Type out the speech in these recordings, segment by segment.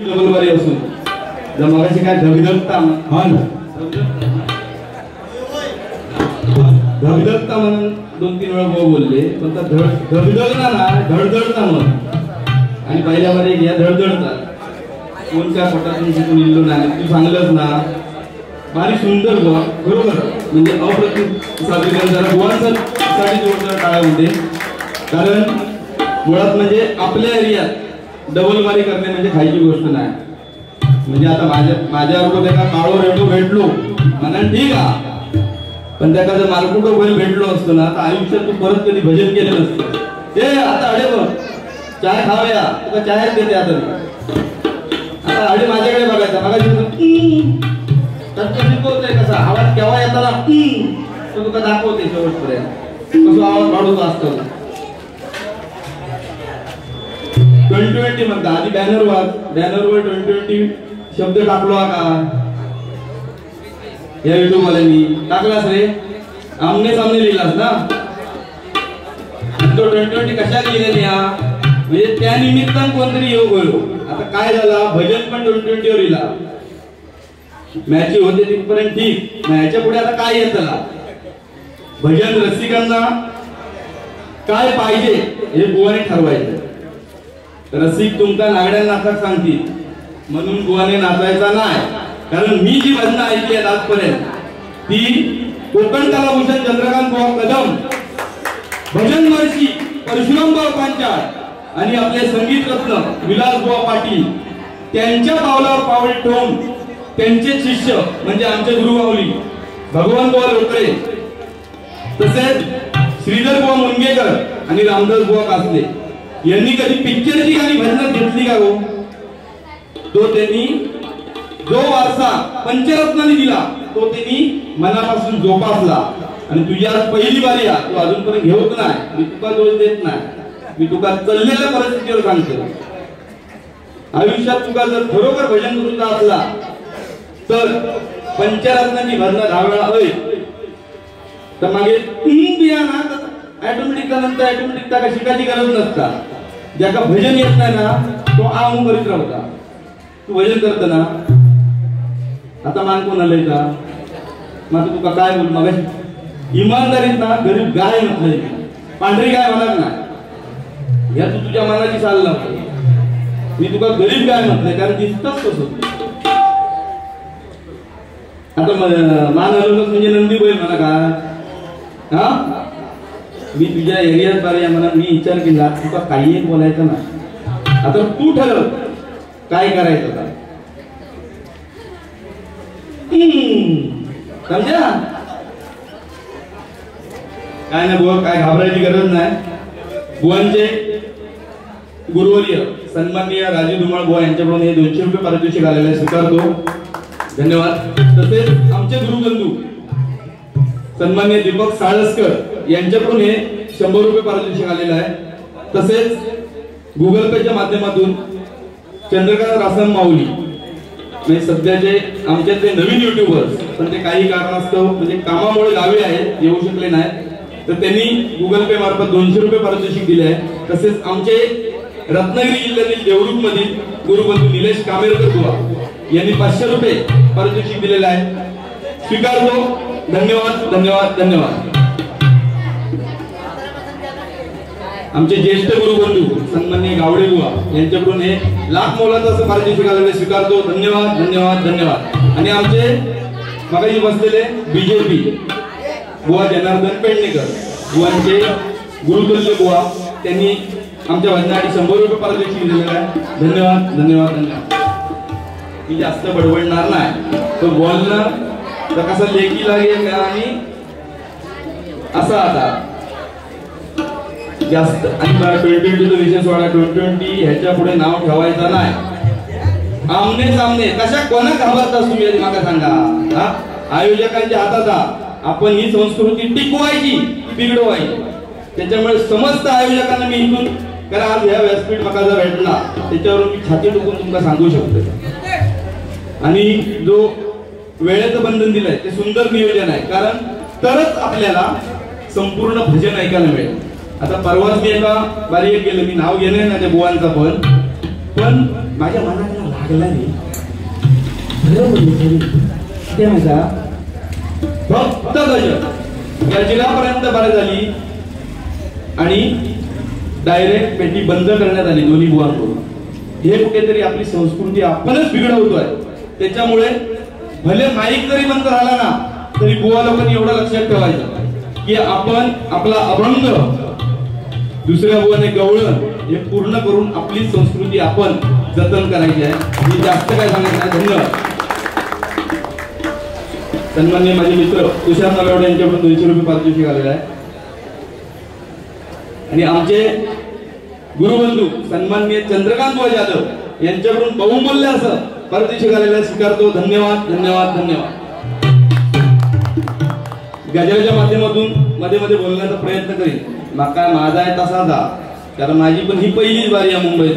डबलवारी असून जर मगाशी काय धगधगता हा ना धगधगता म्हणून 2-3 वेळा बोलले पण धगधगना ना धडधडता म्हणून आणि पहिल्या वर एक या धडधडता कोणत्या पोटातून शिकून इल्लो नाही तू सांगलंच ना भारी सुंदर गोवा बरोबर म्हणजे अप्रतिम सादरीकरण जरा गोवांसाठी जोरदार टाळ्या होते कारण मुळात म्हणजे आपल्या एरियात डबलवारी करणे म्हणजे खायची गोष्ट नाही म्हणजे आता माझ्याबरोबर एका काळो रेटो भेटलो म्हणा ठीक आहे पण त्याचा जर मार्कुटो बैल भेटलो असतो ना तर आयुष्यात तू परत कधी भजन केलं नसतं ते आता अडे बघ चाय खाऊया तुला चायच देते आता अडे माझ्याकडे बघायचा शिकवतोय कसा आवाज केव्हा येताना तो तुका दाखवते शेवटपर्यंत कसं आवाज वाढवतो असतो 2020 म्हणता आधी बॅनरवर 2020 शब्द टाकलो का या युट्यूब वाल्यांनी टाकलास रे आमने सामने लिहिलास ना तो 2020 कशाला लिहिलेली म्हणजे त्या निमित्तान कोणतरी योग होईल आता काय झाला भजन पण 2020 वर लिहिला मॅच होते तिथपर्यंत ठीक ह्याच्या पुढे आता काय येत भजन रसिकांना काय पाहिजे हे बुवाने ठरवायचं रसिक तुमका नागड्या नाचाक सांगतील म्हणून बुवाने नाचायचा नाही कारण मी जी भजनं ऐकली आहेत आजपर्यंत ती कोकण कलाभूषण चंद्रकांत बुवा कदम भजन महर्षी परशुराम बुवा पांचाळ आणि आपले संगीत रत्न विलास बुवा पाटील त्यांच्या पावलावर पाऊल ठेवून त्यांचे शिष्य म्हणजे आमचे गुरुमाऊली भगवान बुवा लोकरे तसेच श्रीधर बुवा मुनगेकर आणि रामदास बुवा कासले यांनी कधी पिक्चरची गाणी भजनात घेतली का हो तो त्यांनी जो वारसा पंचरत्नांनी दिला तो त्यांनी मनापासून जोपासला आणि तुझी आज पहिली बारी आहे तू अजूनपर्यंत घेऊत नाही मी तुका दोष देत नाही मी तुका चाललेल्या परिस्थितीवर सांगतो आयुष्यात तुका जर खरोखर भजन करूचा असला तर पंचरत्नाची भजना धावणा होय तर मागे बिया ना ऑटोमॅटिक नंतर ऑटोमॅटिक त्या शिकायची गरज नसता ज्याका भजन येत नाही ना तो आम करीत राहता तू भजन करत ना आता मान कोण आलंय का मग तुका काय बोल मग इमानदारीत ना गरीब गाय म्हटलंय पांढरी गाय म्हणत नाही या तू तुझ्या मनाची चाल लावतो मी तुका गरीब गाय म्हटलंय कारण दिसतच कसं आता मान हलवलं म्हणजे नंदी बैल म्हणा का हा मी तुझ्या एरियात बारे म्हणा मी विचार केला तुका काही एक बोलायचं ना आता तू ठरव काय करायचं का समजा काय ना बुवा काय घाबरायची गरज नाही बुवांचे गुरुवर्य सन्माननीय राजू धुमाळ बुवा यांच्याकडून हे 200 रुपये पारितोषिक आलेले स्वीकारतो धन्यवाद तसेच आमचे गुरुबंधू सन्माननीय दीपक साळसकर यांच्याकडून हे 100 रुपये पारितोषिक आलेलं आहे तसेच गुगल पेच्या माध्यमातून चंद्रकांत रासम माऊली म्हणजे सध्याचे आमच्यातले नवीन युट्यूबर्स पण ते काही कारणास्तव म्हणजे कामामुळे गावी आहेत येऊ शकले नाही तर त्यांनी गुगल पे मार्फत 200 रुपये पारितोषिक दिले आहे तसेच आमचे रत्नागिरी जिल्ह्यातील देवरुख मधील गुरुबंधू निलेश कामेरकर बुवा यांनी 500 रुपये पारितोषिक दिलेले आहे स्वीकारतो धन्यवाद धन्यवाद धन्यवाद आमचे ज्येष्ठ गुरुबंधू सन्माननीय गावडे बुवा यांच्याकडून हे लाख मोलाचं असं पारितोषिक आलेले स्वीकारतो धन्यवाद धन्यवाद धन्यवाद आणि आमचे मगाशी बसलेले बीजेपी बुवा जनार्दन पेडणेकर बुवांचे गुरुतुल्य बुवा त्यांनी आमच्या भजनासाठी 100 रुपये पारितोषिक दिलेलं आहे धन्यवाद धन्यवाद धन्यवाद मी जास्त बडबडणार नाही तो बोलणार तर कसा लेखी लागेल आणि असा आता जास्त आणि 2020 विशेष वाडा 2020 ह्याच्या पुढे नाव ठेवायचं नाही आमने सामने कशा कोणा घाबरतास तुम्ही मला सांगा आयोजकांच्या हातात आपण ही संस्कृती टिकवायची बिघडवायची त्याच्यामुळे समस्त आयोजकांना मी इथून कारण आज ह्या व्यासपीठ मला जर भेटला त्याच्यावरून मी छाती टोकून तुम्हाला सांगू शकतो आणि जो वेळेचं बंधन दिलंय ते सुंदर नियोजन आहे कारण तरच आपल्याला संपूर्ण भजन ऐकायला मिळेल आता परवाच मी एका बारी गेलो मी नाव घेणे ना त्या बुवांचा पण माझ्या मनात भागला रे ते माझा फक्त गजर या जिल्ह्यापर्यंत बरं झाली आणि डायरेक्ट पेटी बंद करण्यात आली दोन्ही बुवांकडून. हे कुठेतरी आपली संस्कृती आपणच बिघडवतोय. त्याच्यामुळे भले माईक जरी बंद झाला ना तरी बुवा लोकांनी एवढं लक्षात ठेवायचं की आपण आपला अभंग दुसऱ्या बुवाने गवळण हे पूर्ण करून आपली संस्कृती आपण जतन करायची आहे. मी जास्त काय सांगत नाही. धन्यवाद. सन्माननीय माझे मित्र तुषार नलवडे यांच्याकडून 200 रुपये पारितोषिक आलेलं आहे आणि आमचे गुरुबंधू सन्माननीय चंद्रकांत बुवा जाधव यांच्याकडून बहुमूल्य असं पारितोषिक आलेलं स्वीकारतो. धन्यवाद धन्यवाद धन्यवाद. गजराच्या माध्यमातून मध्ये मध्ये बोलण्याचा प्रयत्न करीन. माका माझा आहे तसा जा कारण माझी पण ही पहिलीच बारी आहे मुंबईत.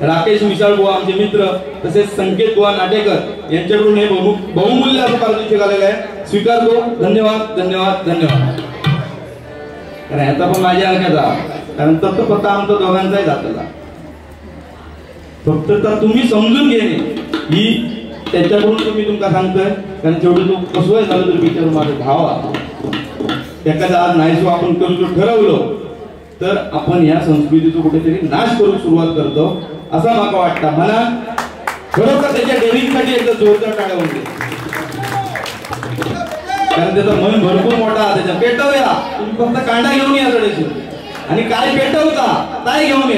राकेश मिसाळ बुवा आमचे मित्र तसेच संकेत बुवा नाटेकर यांच्याकडून हे बहुमूल्य असं पारितोषिक आलेलं आहे. स्वीकारतो. धन्यवाद धन्यवाद धन्यवाद. कारण याचा पण माझ्या हलक्याचा कारण तत्व फक्त आमचा दोघांचाही जातला फक्त तर तुम्ही समजून घेणे ही त्याच्याकडून तुम्ही तुमका सांगतोय कारण जेवढं तू कसं झालं तर विचार माझा भावा एखादा आज नाहीसो आपण करू ठरवलं तर आपण या संस्कृतीचा कुठेतरी नाश करून सुरुवात करतो असं मला वाटतं. मला खरोखर त्याच्या डेअरिंगसाठी एकदा जोरदार टाळ्या होते कारण त्याचं मन भरपूर मोठा त्याच्या पेटवूया. तुम्ही फक्त कांडा घेऊन या थोडेशी आणि काय पेटवता काय घेऊन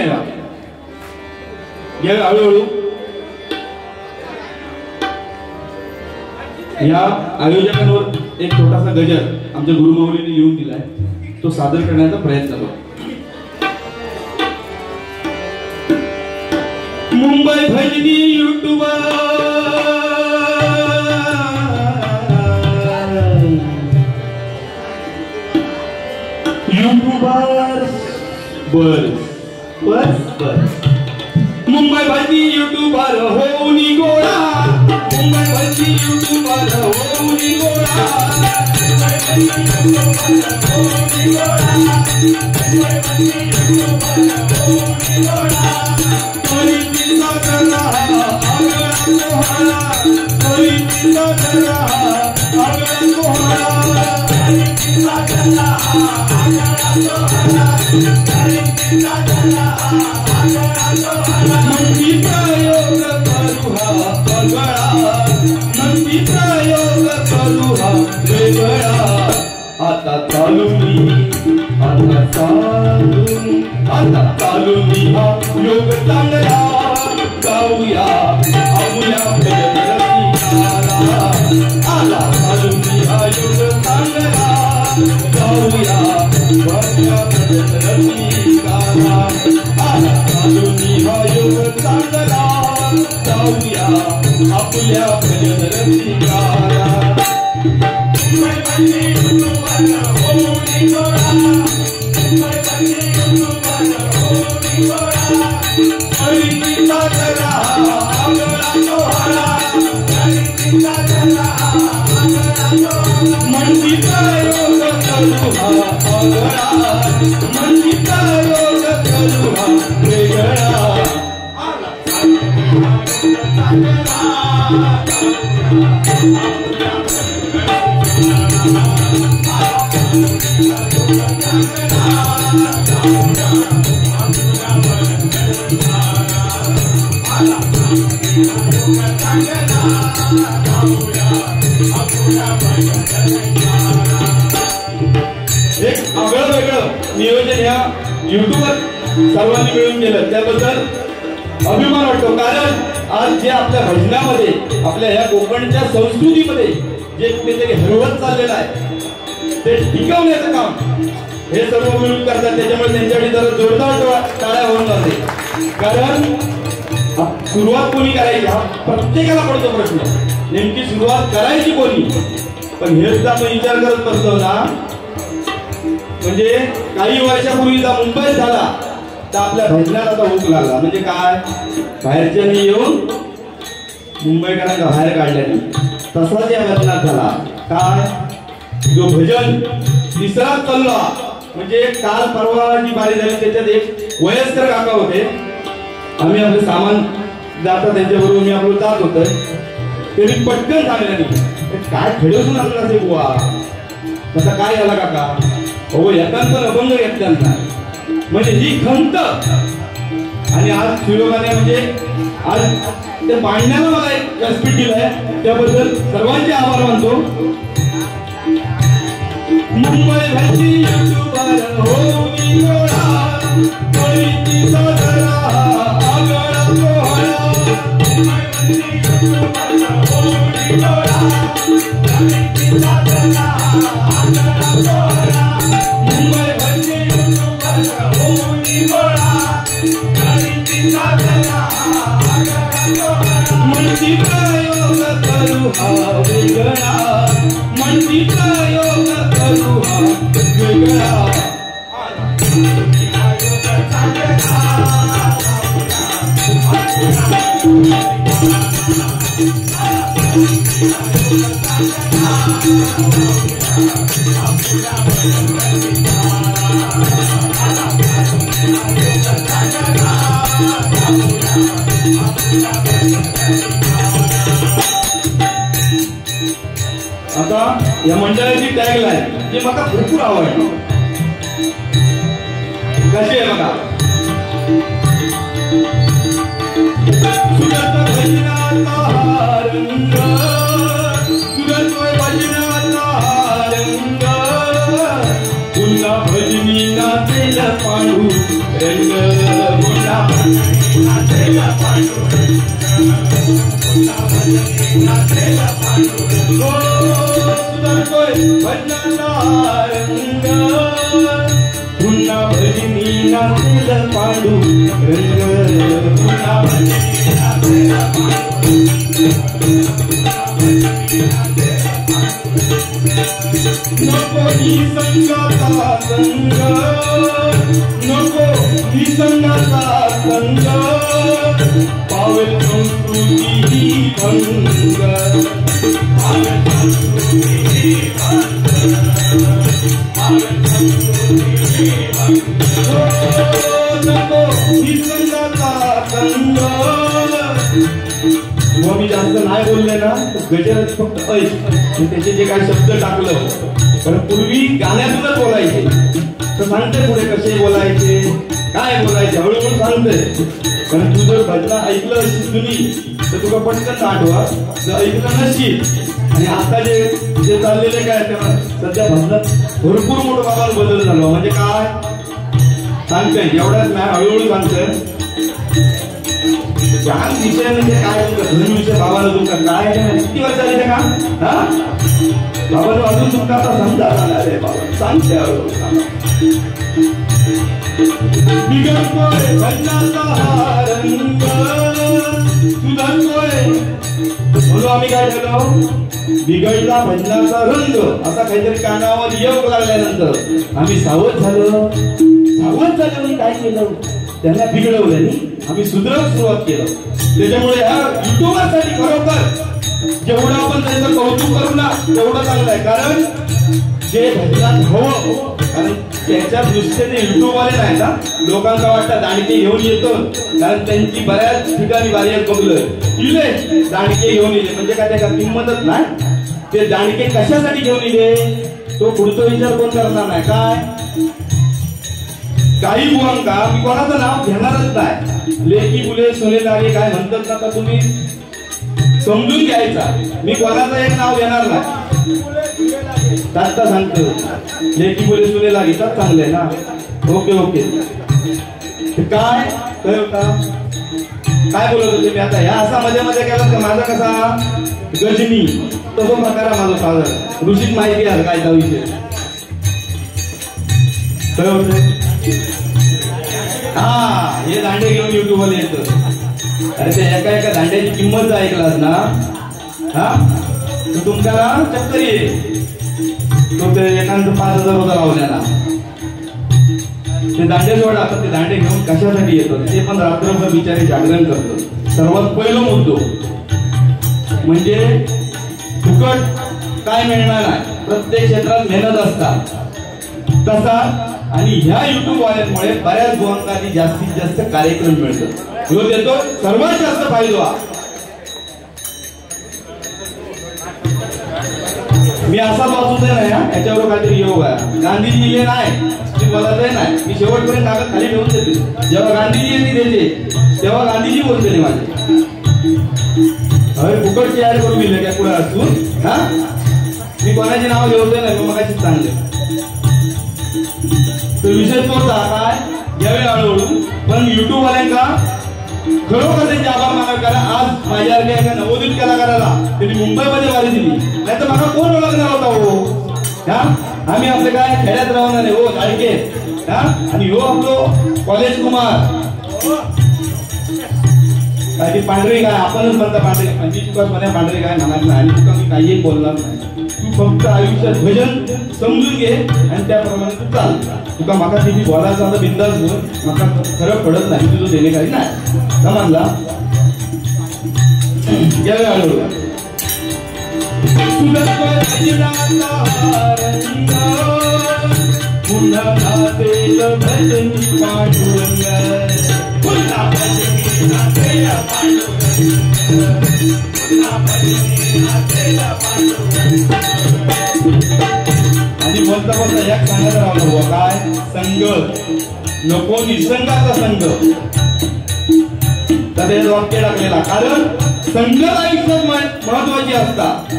या हळूहळू. या आयोजकांवर एक छोटासा गजर आमच्या गुरुमाऊलीने लिहून दिलाय तो सादर करण्याचा प्रयत्न करतो. मुंबई भजनी युट्यूबर बस मुंबई भजनी युट्यूबर होऊनी गोळा. मुंबई भजनी युट्यूबर होऊनी गोळा. आता चालू मी हा योग चांगला गाऊया आमुया आला चालू मी हा योग चांगला गाऊया आला चालू मी हा योग चांगला गाऊया आपुल्या भजन रसिकाला. एक आगळं वेगळं नियोजन या युट्यूबवर सर्वांनी मिळून केलं त्याबद्दल अभिमान वाटतो. कारण आज जे आपल्या भजनामध्ये आपल्या या कोकणच्या संस्कृतीमध्ये जे कुठेतरी हरवत चाललेलं आहे ते टिकवण्याचं काम हे सर्व मिळून करतात. त्याच्यामुळे त्यांच्याकडे जरा जोरदार टाळ्या होऊन जाते. कारण सुरुवात कोणी करायची हा प्रत्येकाला पडतो प्रश्न. नेमकी सुरुवात करायची कोणी. पण हेच आपण विचार करत बसतो ना म्हणजे काही वर्षापूर्वीचा मुंबईत झाला तर आपल्या भजनाला आता हुक लागला. म्हणजे काय बाहेरच्यांनी येऊन मुंबईकरांना बाहेर काढल्याने तसाच या भजनात झाला. काय जो भजन तिसराच चालला म्हणजे काल परवा जी बारी झाली त्याच्यात एक वयस्कर काका होते. आम्ही आपले सामान जाता त्यांच्याबरोबर मी आपलं जात होतं. तरी पटकन सांगलं नाही काय खेळून आणलं असे बुवा. तसा काय झाला काका? हो येतात पण अभंग घेतल्यांना म्हणजे ही खंत. आणि आज सुयोगाने म्हणजे आज त्या पाण्याला मला एक व्यासपीठ दिलंय त्याबद्दल सर्वांचे आभार मानतो. मुंबई भरती युट्यूबर हो मी गोळा कोणीची साजरा आगळा सोहळा. मुंबई भरती युट्यूबर हो मी गोळा कोणीची साजरा आगळा सोहळा. मुंबई भरती युट्यूबर हो मी गोळा कोणीची साजरा आगळा सोहळा. म्हणती प्रयोग करू हा वेगळा म्हणती प्रयोग करू हा वेगळा. आता या मंडळाची टॅगलाईन जी मला भरपूर आवडली. कशी आहे बघा. सुगत भजनाचा रंग सुगत भजनाचा रंग पुन्हा भजनी नाचेल पांडू रंग. पुन्हा भजनी नाचेल पांडू पुन्हा भजनी नाचेल पांडू भजनाचा रंग पुन्हा भजनी नाचेल पांडू रंग. पुन्हा भजनी नाचेल पांडू नको ही संगाचा संग नको ही संगाचा संग पावेल संस्कृती ही भंग. पावेल संस्कृती ही भंग पावेल संस्कृती ही भंग. नको ही संगाचा संग. मी जास्त नाही बोलले ना गजरात फक्त ऐक त्याचे जे काही शब्द टाकलं. कारण पूर्वी गाण्यातूनच बोलायचे तर सांगते पुढे कसे बोलायचे काय बोलायचे हळूहळू सांगते. कारण तू जर भजना ऐकलं असेल तुम्ही तर तुला पटकन आठवा. जर ऐकलं नशील आणि आता जे जे चाललेले काय तेव्हा सध्या भजनात भरपूर मोठं बाबाला बदल झाला. म्हणजे काय सांगते एवढ्याच नाही हळूहळू सांगते. ज्ञान विषय म्हणजे काय धर्मविषय बाबाला तुमचा काय किती वर्ष झाले का हा बाबाला अजून तुमचा आता समजा आला रे बाबा सांगते बिघडतोय भजनाचा रंग सुधारतोय. म्हणून आम्ही काय केलं बिघडला भजनाचा रंग असा काहीतरी कानावर योग लागल्यानंतर आम्ही सावध झालो. सावध झाल्याने काय केलं त्यांना बिघडवलं नाही आम्ही सुधारत सुरुवात केलं. त्याच्यामुळे ह्या युट्यूबरसाठी खरोखर जेवढं आपण त्यांचं कौतुक करू ना तेवढं चांगलं आहे. कारण जे भजनात हवं कारण त्याच्या दृष्टीने युट्यूबवाले नाही ना लोकांना वाटतं दांडके घेऊन येतो. कारण त्यांची बऱ्याच ठिकाणी बारीक बघलं इले दांडके घेऊन येले म्हणजे काय त्याला किंमतच नाही. ते दांडके कशासाठी घेऊन येले तो पुढचा विचार कोण करणार नाही. काय काही बुवांका मी कोणाचं नाव घेणारच नाही. लेकी मुले सोने लागे काय म्हणतात ना तर तुम्ही समजून घ्यायचा. मी कोणाचं एक नाव घेणार नाही. आता सांगतो लेकी मुले सोने लागे तर चांगले ना. ओके ओके काय होता काय बोलत होते मी आता ह्या असा मध्ये मध्ये केला तर माझा कसा गजनी तो प्रकार माझा सादर ऋषीत माहिती आहे काय विषय काय होतं. हा हे दांडे घेऊन युट्यूब वर येत. अरे ते एका एका दांड्याची किंमत ऐकलास ना हा तर तुमच्याला चक्कर येईल. तो ते एकांत 5,000 होता लावल्याला ते दांडे सोडा. आता ते दांडे घेऊन कशासाठी येतो ते पण रात्रभर बिचारे जागरण करतो. सर्वात पहिला मुद्दो म्हणजे फुकट काय मिळणार नाही. प्रत्येक क्षेत्रात मेहनत असतात. तसा आणि ह्या युट्यूब वाल्यांमुळे बऱ्याच बुवांना जास्तीत जास्त कार्यक्रम मिळतात. जो देतो सर्वात जास्त फायदा. मी असा वाचूच नाही याच्यावर काहीतरी योग आहे. गांधीजी हे नाही मला ते नाही, मी शेवटपर्यंत कागद खाली ठेवून देते. जेव्हा गांधीजी यांनी देते तेव्हा गांधीजी बोलते माझे. अरे फुकटची ऍड करून दिले काय पुढे असून हा मी कोणाची नाव घेऊन नाही मग मगाशीच चांगले. तो विषय तोच काय यावेळी हळूहळू पण युट्यूब वाल्यांका खरोखर त्यांचे आभार मानावे. कारण आज माझ्यासारख्या एका नवोदित कलाकाराला त्यांनी मुंबईमध्ये वारी दिली, नाही तर मला कोण ओळखणार होता हो. आम्ही आपले काय खेड्यात राहणार आहे हो लाडके. आणि हो आपलो कॉलेज कुमार काय पांढरी काय आपणच म्हणता पांढरी 25 मध्ये पांढरी काय म्हणत नाही आणि तुका मी काही बोलणार नाही. तू फक्त आयुष्यात भजन समजून घे आणि त्याप्रमाणे तू चाल. तुका माका किती बोलायचं आता बिंदास बोल, माका फरक पडत नाही, तुझं देणे काही नाही समजला. यावे हळूहळू आणि बोलता बोलता एक सांगायला राहिलो काय संघ नको निसंगाचा संघ. तर ते वाक्य टाकलेला कारण संघच आयुष्यात महत्वाची असतात.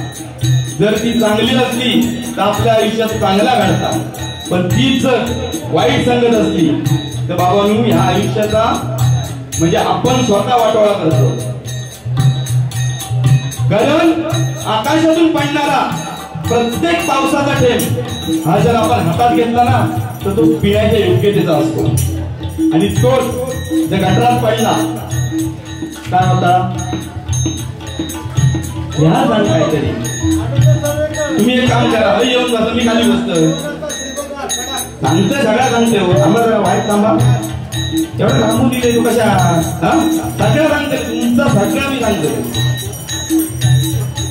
जर ती चांगली असली तर आपल्या आयुष्यात चांगला घडतात, पण तीच वाईट संगत असली तर बाबांनो ह्या आयुष्याचा म्हणजे आपण स्वतः वाटोळा करतो. कारण आकाशातून पडणारा प्रत्येक पावसाचा थेंब हा जर आपण हातात घेतला ना तर तो पिण्याच्या योग्यतेचा असतो. आणि तो जर गटारात पडला काय होता ह्या सांग काहीतरी. तुम्ही एक काम करा, अरे येऊन बसा, मी खाली बसतोय सांगतोय सगळ्या सांगते हो. आम्हाला वाईट थांबा एवढं सांगून दिले तू कशा सगळं सांगते तुमचा सगळं मी सांगतोय.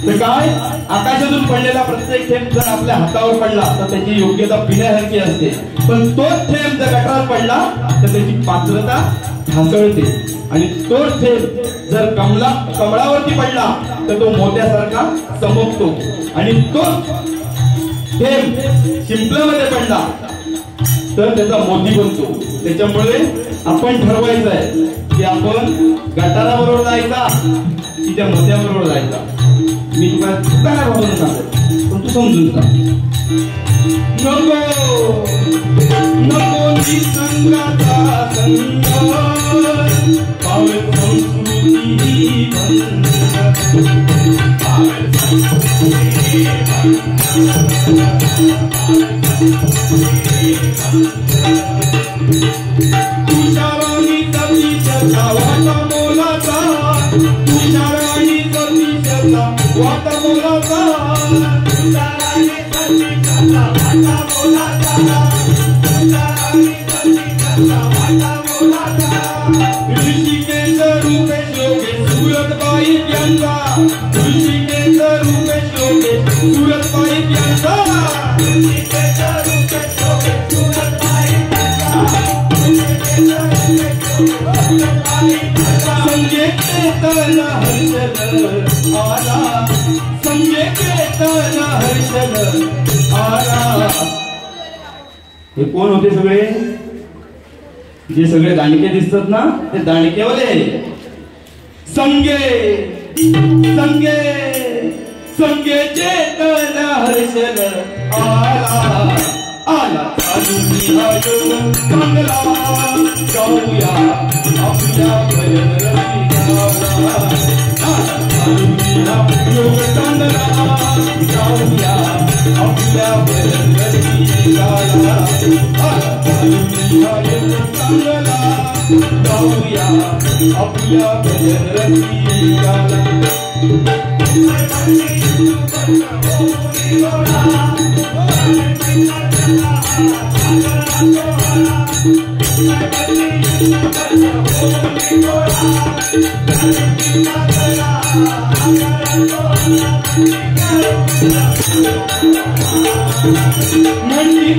तर काय आकाशातून पडलेला प्रत्येक थेंब जर आपल्या हातावर पडला तर त्याची योग्यता पिण्यासारखी असते, पण तोच थेंब जर गटारात पडला तर त्याची पात्रता ढासळते. आणि तोच थेंब जर कमळावरती पडला तर तो मोत्यासारखा चमकतो. आणि तोच थेंब शिंपल्यामध्ये पडला तर त्याचा मोती बनतो. त्याच्यामुळे आपण ठरवायचं आहे की आपण गटाराबरोबर जायचा की त्या मोत्याबरोबर जायचा. मी तुला काय बाबून सांगतो पण तू समजून जा. नको नको निसंगाचा संग पावे संस्कृती तुषाराणी ततीशचा वाटा मोलाचा, तुषाराणी ततीशचा वाटा मोलाचा, तुषाराणी ततीशचा वाटा मोलाचा, तुषाराणी ततीशचा वाटा मोलाचा. ऋषिकेश रूपे शोभे सुरतबाई यांचा, ऋषिकेश रूपे शोभे सुरतबाई यांचा, ऋषिकेश रूपे शोभे सुरतबाई यांचा, संगे केतन हर्षल आला, संगे केतन हर्षल आला. हे कोण होते सगळे? जे सगळे दांडके दिसतात ना ते दांडकेवाले. संगे संगे संगे चेतन हर्षल आला आला चांगला जाऊया आपल्या भजन रसिकाला. योग चांगला जाऊया आपल्या भजन रसिकाला. चांगला जाऊया आपल्या भजन रसिकाला. मंडी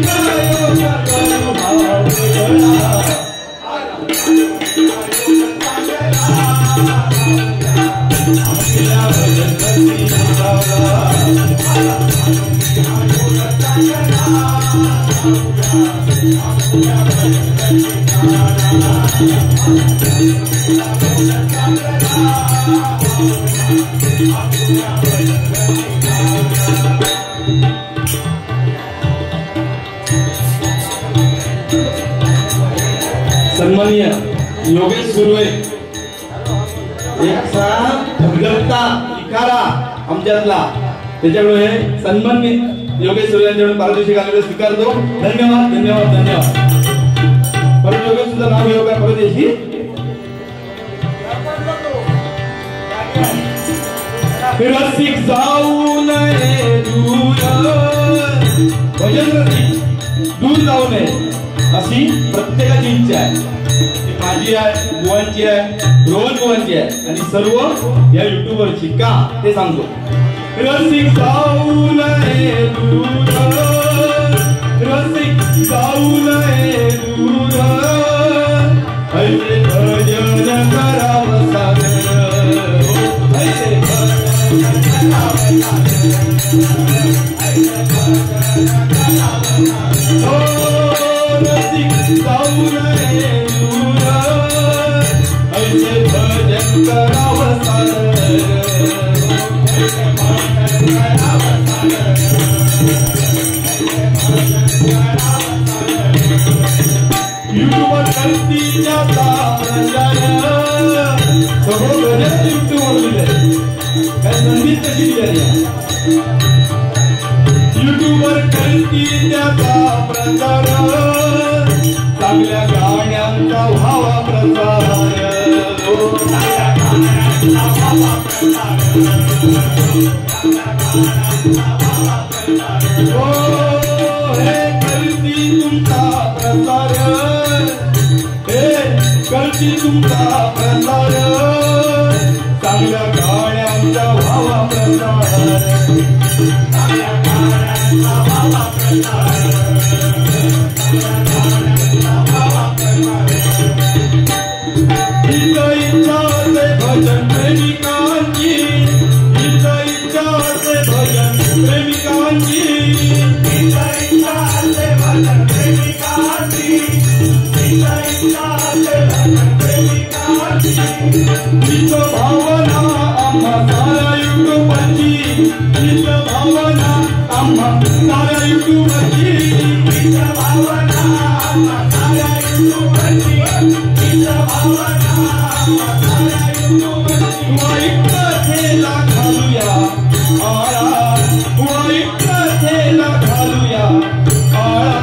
सन्माननीय योगेश सुर्वे एक भगवता इकारा आमच्यातला, त्याच्यामुळे सन्मानित योगेश सुर्वे यांच्याकडून पारितोषिक आलेलं स्वीकारतो. धन्यवाद धन्यवाद धन्यवाद. परत योगेश सुद्धा नाव घेऊ का परदेशी? रसिक जाऊ नये दूर, भजन रसिक दूर जाऊ नये अशी प्रत्येकाची इच्छा आहे. ती माझी आहे, बुवांची आहे, रोहन बुवांची आहे आणि सर्व या युट्यूबवरची. का ते सांगतो. रसिक जाऊ नये दूर, रसिक जाऊ नये दूर, ऐसे भजन करावं सादर, ऐसे भजन करावं सादर. रसिक जाऊ नये दूर, ऐसे भजन करावं सादर, ऐसे भजन करावं सादर. युट्यूबवर करती जाता प्रचार, सगळं भजन युट्यूबवर दिलंय. काय संधीच कशी दिली आहे? युट्यूबवर करती त्याचा प्रचार, चांगल्या गाण्यांचा व्हावा प्रसार, चांगल्या गाण्यांचा व्हावा प्रसार, हे करती तुमचा प्रसार, हे करती तुमचा प्रसार, चांगल्या गाण्यांचा व्हावा प्रसार, चांगल्या गाण्यांचा व्हावा प्रसार. भजन प्रेमिकांची, इच्छा से भजन प्रेमिकांची, इच्छा से भजन प्रेमिकांची, इच्छा से भजन प्रेमिकांची. हीच भावना आम्हा साऱ्या युट्यूबची, हीच भावना आम्हा साऱ्या युट्यूबची, हीच भावना आम्हा साऱ्या युट्यूबची, हीच भावना आम्हा साऱ्या युट्यूबची. वाईट कथेला घालूया आळा, वाईट कथेला घालूया आळा.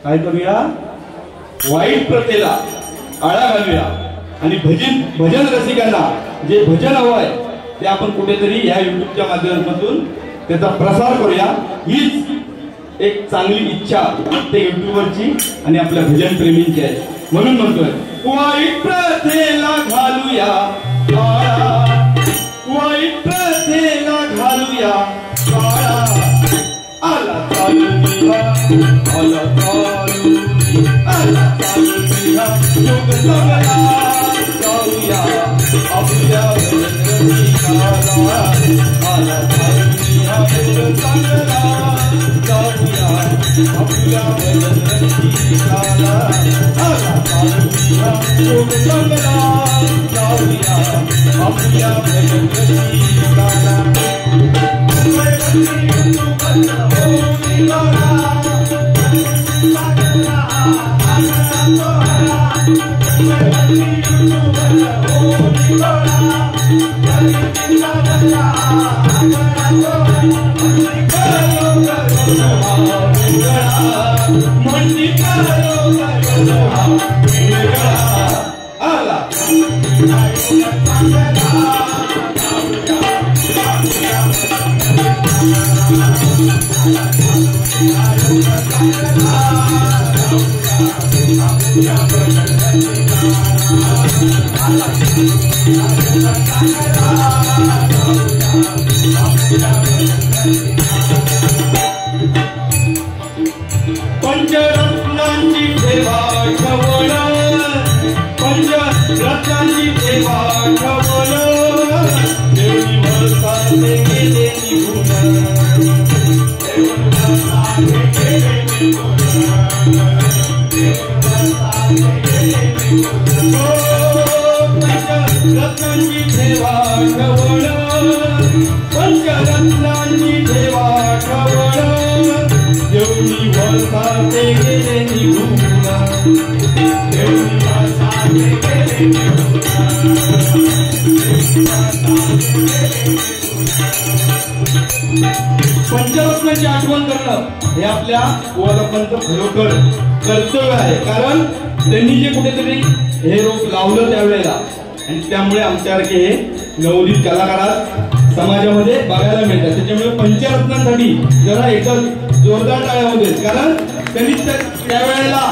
काय करूया? वाईट प्रथेला आळा घालूया आणि भजन रसिकांना जे भजन हवं आहे ते आपण कुठेतरी या युट्यूबच्या माध्यमातून त्याचा प्रसार करूया. हीच एक चांगली इच्छा प्रत्येक युट्यूबवरची आणि आपल्या भजन प्रेमींची आहे. म्हणून म्हणतोय वाईट प्रथेला घालूया आळा, वाईट प्रथेला घालूया आळा. आला चालू आला चालू आला चालू योग चांगला जाऊया आपल्या भजन रसिकाला. आला चालू योग चांगला जाऊया आपल्या भजन रसिकाला. आला चालू योग चांगला जाऊया आपल्या भजन रसिकाला. पंचरत्नांची ठेवा ठेवण, पंचरत्नांची ठेवा ठेवण. ठेवा ठवळ पंचरत्नांची ठेवा ठवळ देवळी वसाते गेले निघून देवळी वसाते गेले निघून पंचरत्नांची आठवण करणं हे आपल्या गोवालप्पांचं खरोखर कर्तव्य आहे. कारण त्यांनी जे कुठेतरी हे रोप लावलं त्यावेळेला आणि त्यामुळे आमच्यासारखे हे नवोदित कलाकार समाजामध्ये बघायला मिळतात. त्याच्यामुळे पंचरत्नांसाठी जरा एकच जोरदार टाळ्या होते. कारण त्यांनी त्यावेळेला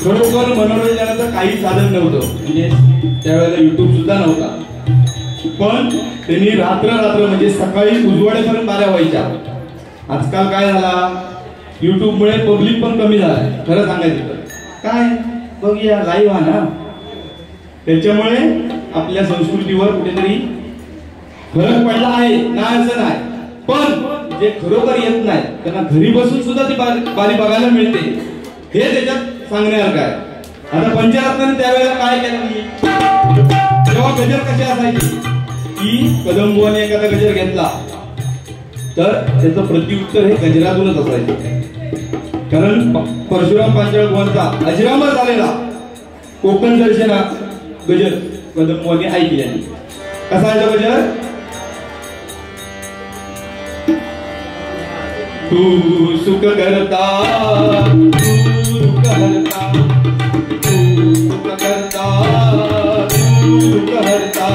खरोखर मनोरंजनाचं काही साधन नव्हतं. म्हणजे त्यावेळेला युट्यूब सुद्धा नव्हता. पण त्यांनी रात्र म्हणजे सकाळी उजवाडेपर्यंत बाऱ्या व्हायच्या. आजकाल काय झाला, युट्यूबमुळे पब्लिक पण कमी झालाय. खरं सांगायचं तर काय बघूया लाईव्ह हा ना, त्याच्यामुळे आपल्या संस्कृतीवर कुठेतरी फरक पडला आहे ना, असं नाही. पण जे खरोखर येत नाही त्यांना घरी बसून सुद्धा ती बारी बघायला मिळते, हे त्याच्यात सांगण्यासारखं आहे. आता पंचरत्नाने त्यावेळेला काय केलं, तेव्हा गजर कशी असायची की कदमबुवाने एखादा गजर घेतला तर त्याचं प्रत्युत्तर हे गजरातूनच असायचं. कारण परशुराम पांचाळबुवांचा अजरामर झालेला कोकण दर्शना गजर कदमबुवाने ऐकले. कसा आहे तो गजर, तू सुख करता तू सुख हरता तू सुख करता तू सुख हरता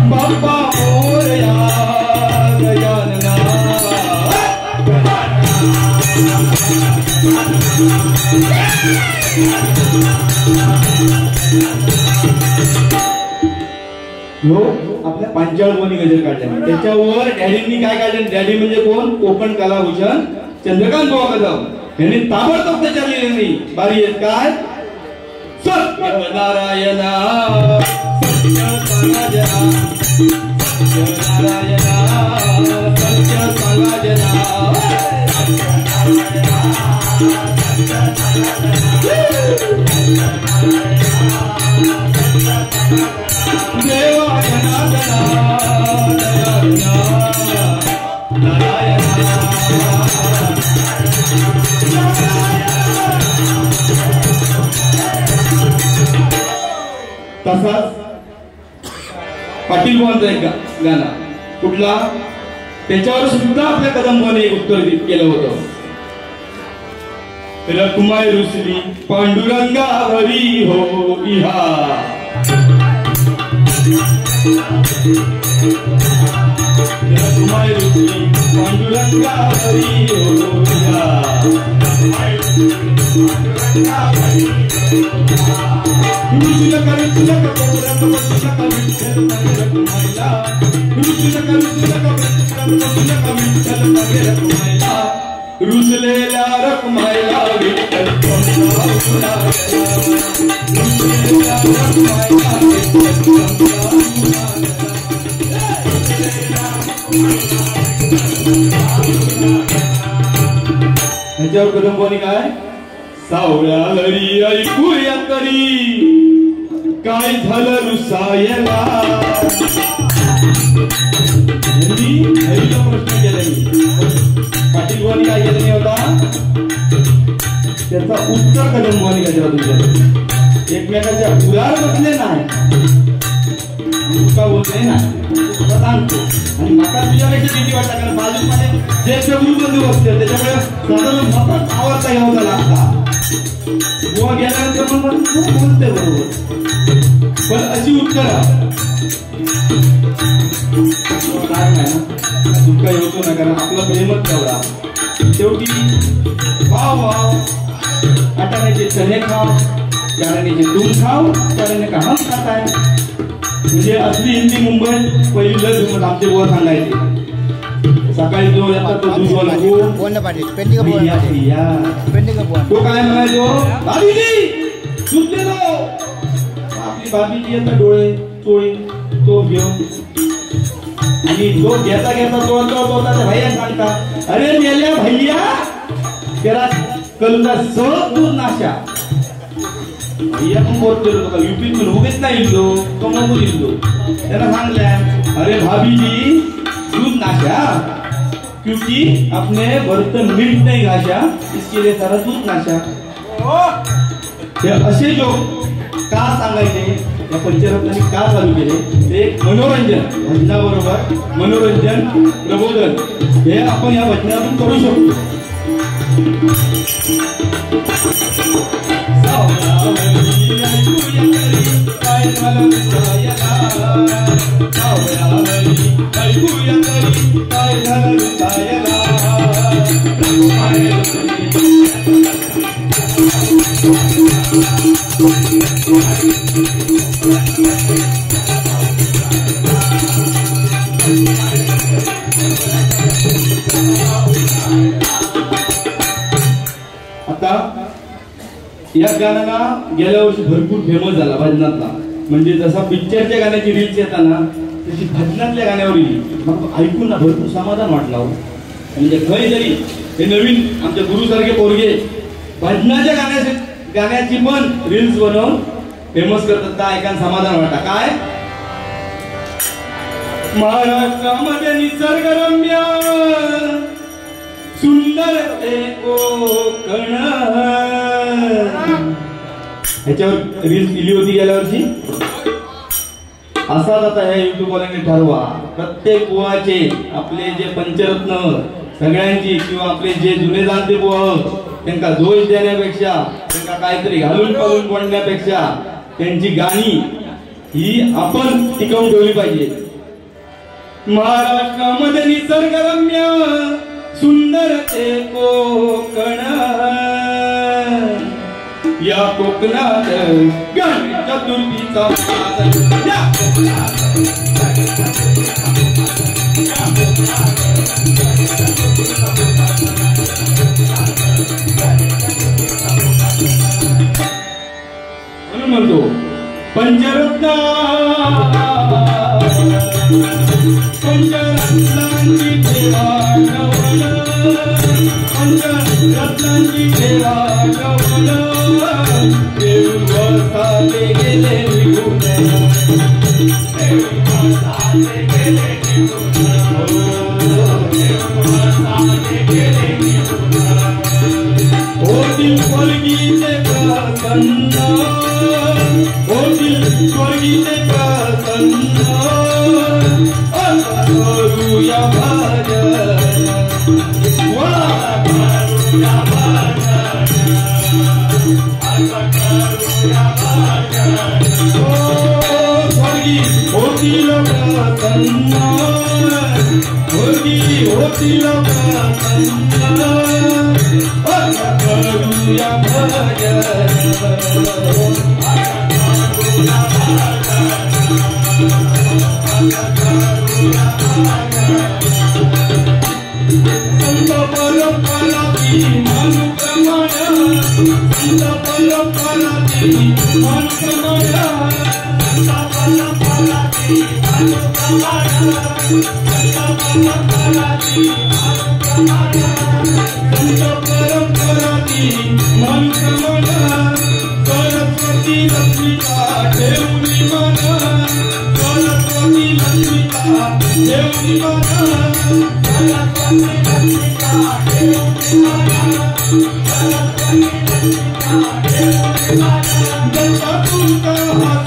बाप्पा मोरया गजानना. आपल्या पांचाळबुवांनी गजर काढल्या. त्याच्यावर डॅडींनी काय काढलं, डॅडी म्हणजे कोण, कोकण कलाभूषण चंद्रकांत बुवा कदम यांनी ताबडतोब त्याच्या लिहिली बारी येत काय, सत्य नारायणा सत्य सांगा जना सत्य नारायणा सत्य सांगा जना देवा जनार्दना नारायणा. तसाच पाटील बुवांचा एक गाणं कुठला, त्याच्यावर सुद्धा आपल्या कदमबुवाने एक उत्तर केलं होतं. रखुमाई रुसली पांडुरंगावरी हो इहा रखुमाई रुसली पांडुरंगावरी हो इहा रुसलेल्या रखुमाईला विठ्ठल ह्याच्यावर कदमबुवांनी काय, सावळ्या हरी ऐकूया तरी काय झालं रुसायला. हरीला प्रश्न केला. पाटील बुवांनी काय केलं नाही होता, त्याचा उत्तर कदमबुवांनी गजरातून दिलं. एकमेकाच्या उरार बसले नाही, तुका बोलले नाही, सांगतो. आणि माका तुझ्यापेक्षा किती वाटतं, कारण बाजूमध्ये ज्येष्ठ गुरुबंधू बसते त्याच्यामुळे साधारण मतात आवाज घ्यावा लागता. बुवा गेल्यानंतर पण बोलते बरोबर, पण अशी उत्तर काय नाही ना, दुःख होतो ना, कारण आपला प्रेमच तेवढा. शेवटी वाव वाव आटाण्याचे चणे खाव चारण्याचे दूध खाव चारणे का हम खाताय. म्हणजे असली हिंदी मुंबईत पहिलं आमचे बुवा सांगायचे. सकाळी जो येतात तो दूधवाला तो काय म्हणायचो, भाभीजी दूध दे दो. आपली भाभीजी येतात डोळे चोळी तो घेऊन, आणि जो घेता घेता तो भैया सांगता, अरे मेल्या भैया त्याला कलुला सहज दूध नाशा यूपी में उगेच नाही तो नको दिलो त्याला सांगल्या अरे भाभी जी दूध नाशा क्योंकि अपने बर्तन मीठ नहीं घाशा इसके लिए सारा दूध नाशा हे असे जो का सांगायचे या पंचरत्नांनी का चालू केले ते एक मनोरंजन भजनाबरोबर मनोरंजन प्रबोधन हे आपण या भजनातून करू शकतो आता या गाण्याला गेल्या वर्षी भरपूर फेमस झाला भजनातला म्हणजे जसा पिक्चरच्या गाण्याची रील्स येताना तशी भजनातल्या गाण्यावर येईल मग ऐकून ना भरपूर समाधान वाटला म्हणजे खरी तरी हे नवीन आमच्या गुरुसारखे पोरगे भजनाच्या गाण्याची पण रील्स बनवून फेमस करतात का ऐकायला समाधान वाटतं काय महाराष्ट्रामध्ये निसर्गरम्य सुंदर ते कोकण ह्याच्यावर रील्स दिली होती गेल्या वर्षी असाच आता ह्या युट्यूब वाल्यांनी ठरवा प्रत्येक बुवाचे आपले जे पंचरत्न सगळ्यांची किंवा आपले जे जुने जाणते बुवा त्यांना दोष देण्यापेक्षा त्यांना काहीतरी घालून पालून बोलण्यापेक्षा त्यांची गाणी ही आपण टिकवून ठेवली पाहिजे महाराष्ट्रामध्ये निसर्गरम्य सुंदर ते कोकण या कोकणात गणेश चतुर्थीचा म्हणून म्हणतो पंचरत्न पंचरत्नांची देवाणवण पंचरत्नांची देवाणवण देऊळ वसाले गेले निघून देऊळ वसाले गेले निघून होतील स्वर्गीचे प्रसन्न होतील स्वर्गीचे प्रसन्न करूया भजन करूया भजन स्वर्गी होतील प्रसन्न स्वर्गी होतील प्रसन्न करूया भजन संत परंपराची अनुक्रमण संत परंपराची अनुक्रमण संत परंपराची अनुक्रमण संत परंपराची अनुक्रमण संत परंपराची अनुक्रमण सरस्वती लक्ष्मीचा देवनी मन सरस्वती लक्ष्मीचा देवनी मन सरस्वती लक्ष्मीचा देवनी मन सरस्वती लक्ष्मीचा देवनी मन जसा तुमका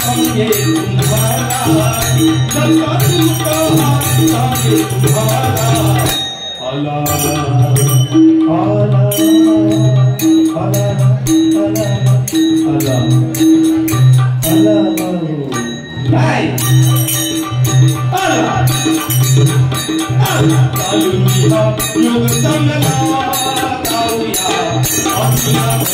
समजे तुम्हाला जसा तुमका समजे तुम्हाला आला आला आला आला आला नाही आला योग चांगला जाऊया आपल्या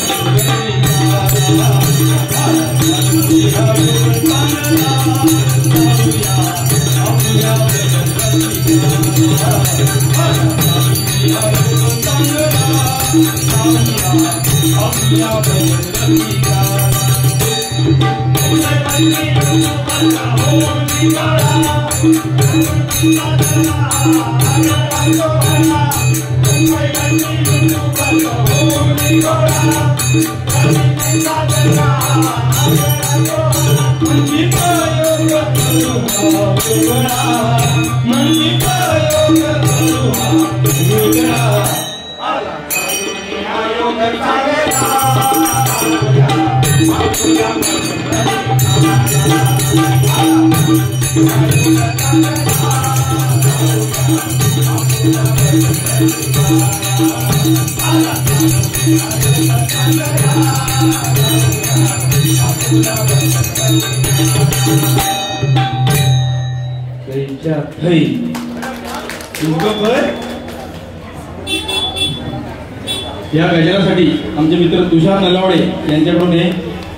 या गजरासाठी आमचे मित्र तुषार नलावडे यांच्याकडून हे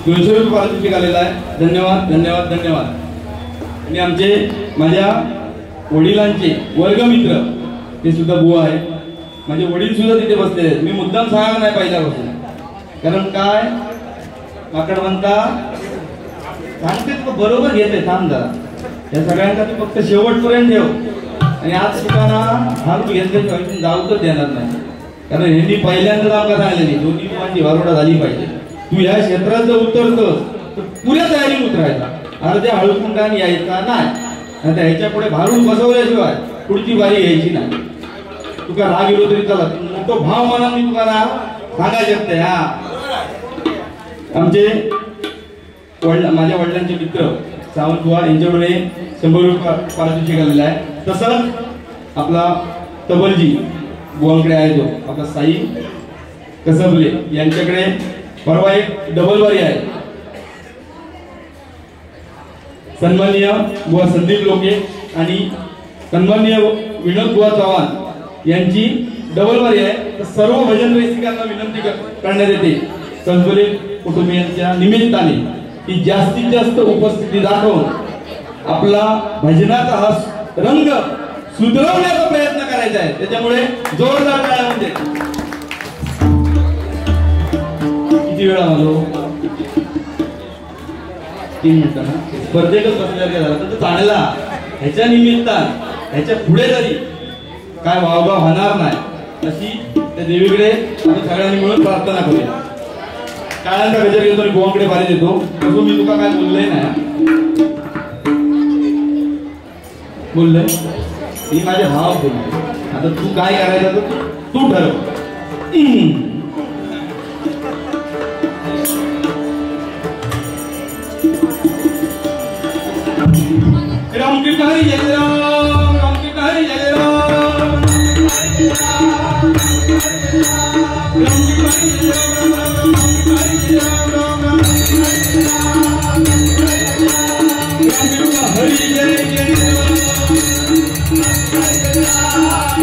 200 रुपये पारितोषिक आलेला आहे. धन्यवाद धन्यवाद धन्यवाद. आणि आमचे माझ्या वडिलांचे वर्गमित्र ते सुद्धा बुवा आहे. माझे वडील सुद्धा तिथे बसलेले आहेत. मी मुद्दाम सांगणार नाही पहिल्यापासून, कारण काय माकड म्हणता सांगते बरोबर घेते. थांब जरा, या सगळ्यांचा तू फक्त शेवटपर्यंत ठेव. आणि आज शिकाना हा तू घेतल्याशिवाय जाऊ तर देणार नाही, कारण ह्यांनी पहिल्यांदाच आमका सांगितलं दोन्ही मुलांची वारोडा झाली पाहिजे. तू या क्षेत्रात जर उतरतोस तर पुऱ्या तयारीने उतरायचा. अर्ध्या हळूकुंडाने यायचा नाही, आता ह्याच्या पुढे भारून बसवल्याशिवाय पुढची बारी घ्यायची नाही. तुका राग गेलो तरी चला, मोठो भाव मनाने तुका सांगायचे असते. हा आमचे माझ्या वडिलांचे मित्र सावंत बुवा यांच्याकडून 100 रुपये पारितोषिक आलेला आहे. तसंच आपला तबलजी बुवांकडे आहे जो आपला साई कसबले यांच्याकडे परवा एक डबल बारी आहे. सन्माननीय बुवा संदीप लोके आणि सन्माननीय विनोद बुवा चव्हाण यांची डबल बारी आहे. तर सर्व भजन रसिकांना विनंती करण्यात येते कसबले कुटुंबियांच्या निमित्ताने की जास्तीत जास्त उपस्थिती दाखवून आपला भजनाचा हा रंग सुधरवण्याचा प्रयत्न करायचा आहे. त्याच्यामुळे जोरदार टाळ्या म्हणजे किती वेळा आलो 3 मिनिटं ना स्पर्धेतच बसल्यासारखं झाला तर चांगला. ह्याच्या निमित्तान ह्याच्या पुढे जरी काय वावगाव होणार नाही अशी त्या देवीकडे आम्ही सगळ्यांनी मिळून प्रार्थना करूया. टाळ्यांचा गजर घेतो आणि बुवांकडे बारी देतो. तसं मी तुका काय बोललंय नाही, बोललंय मी माझे भाव बोलले. आता तू काय करायचं तर तू ठरव. रामकृष्ण हरी जय राम, रामकृष्ण हरी जय राम, रामकृष्ण हरी जय जय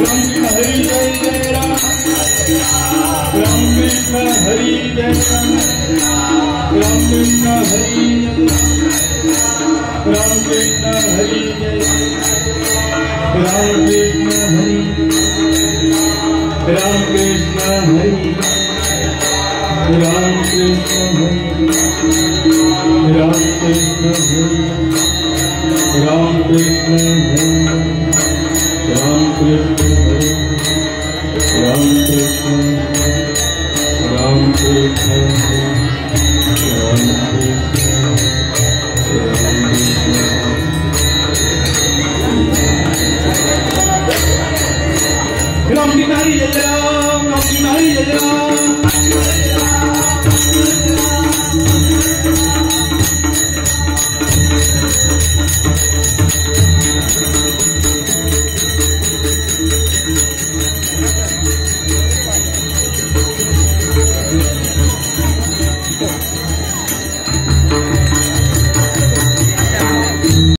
रामकृष्ण हरी जय जय राम, रामकृष्ण हरी जय राम, रामकृष्ण हरी रामकृष्ण हरी जय, रामकृष्ण हरी, रामकृष्ण हरी, रामकृष्ण हरी, रामकृष्ण हरी, रामकृष्ण हरी, रामकृष्ण हरी, रामकृष्ण हरी, रामकृष्ण हरी, रामकृष्ण